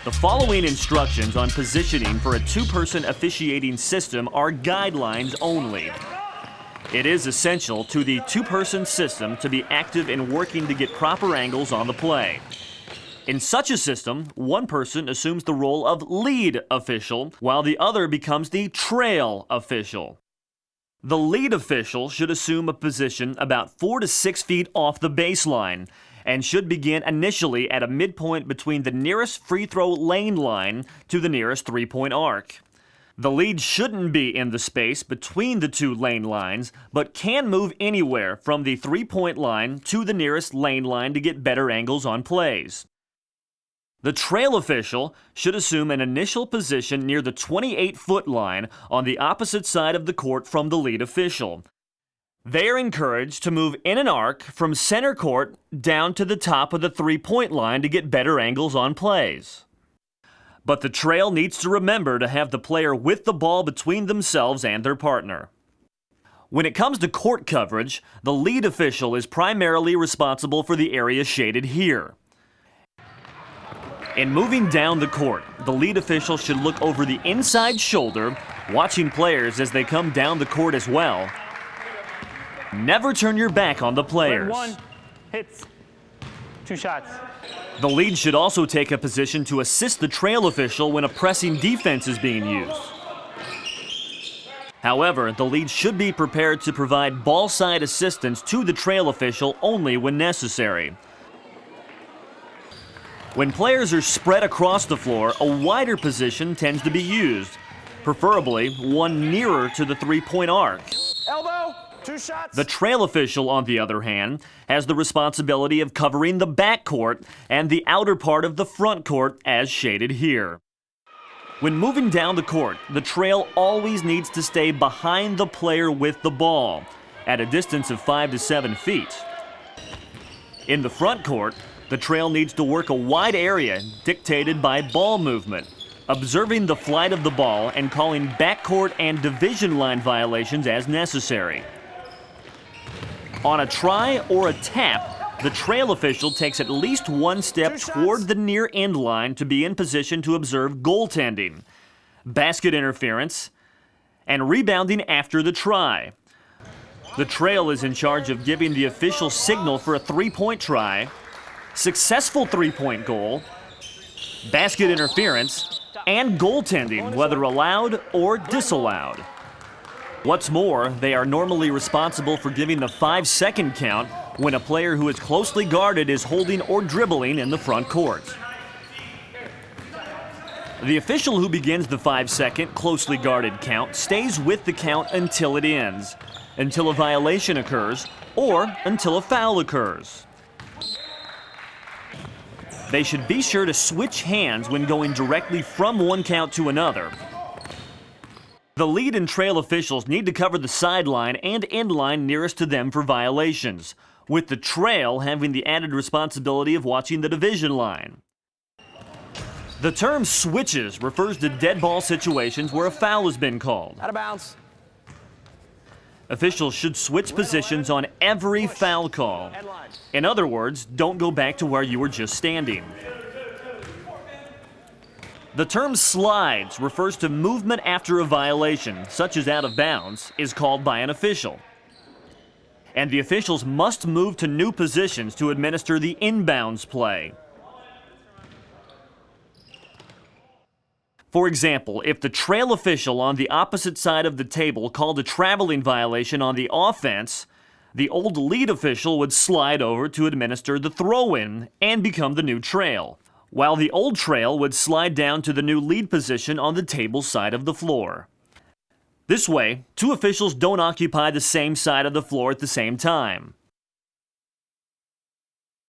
The following instructions on positioning for a two-person officiating system are guidelines only. It is essential to the two-person system to be active in working to get proper angles on the play. In such a system, one person assumes the role of lead official, while the other becomes the trail official. The lead official should assume a position about 4 to 6 feet off the baseline and should begin initially at a midpoint between the nearest free throw lane line to the nearest three-point arc. The lead shouldn't be in the space between the two lane lines, but can move anywhere from the three-point line to the nearest lane line to get better angles on plays. The trail official should assume an initial position near the 28-foot line on the opposite side of the court from the lead official. They are encouraged to move in an arc from center court down to the top of the three-point line to get better angles on plays. But the trail needs to remember to have the player with the ball between themselves and their partner. When it comes to court coverage, the lead official is primarily responsible for the area shaded here. In moving down the court, the lead official should look over the inside shoulder, watching players as they come down the court as well. Never turn your back on the players. One hits, 2 shots. The lead should also take a position to assist the trail official when a pressing defense is being used. However, the lead should be prepared to provide ball side assistance to the trail official only when necessary. When players are spread across the floor, a wider position tends to be used, preferably one nearer to the three-point arc. Elbow, 2 shots. The trail official, on the other hand, has the responsibility of covering the backcourt and the outer part of the front court as shaded here. When moving down the court, the trail always needs to stay behind the player with the ball, at a distance of 5 to 7 feet. In the front court, the trail needs to work a wide area dictated by ball movement, observing the flight of the ball and calling backcourt and division line violations as necessary. On a try or a tap, the trail official takes at least one step toward the near end line to be in position to observe goaltending, basket interference, and rebounding after the try. The trail is in charge of giving the official signal for a three-point try, successful three-point goal, basket interference, and goaltending, whether allowed or disallowed. What's more, they are normally responsible for giving the 5-second count when a player who is closely guarded is holding or dribbling in the front court. The official who begins the 5-second closely guarded count stays with the count until it ends, until a violation occurs, or until a foul occurs. They should be sure to switch hands when going directly from one count to another. The lead and trail officials need to cover the sideline and end line nearest to them for violations, with the trail having the added responsibility of watching the division line. The term switches refers to dead ball situations where a foul has been called. Out of bounds. Officials should switch positions on every foul call. In other words, don't go back to where you were just standing. The term slides refers to movement after a violation, such as out of bounds, is called by an official. And the officials must move to new positions to administer the inbounds play. For example, if the trail official on the opposite side of the table called a traveling violation on the offense, the old lead official would slide over to administer the throw-in and become the new trail, while the old trail would slide down to the new lead position on the table side of the floor. This way, two officials don't occupy the same side of the floor at the same time.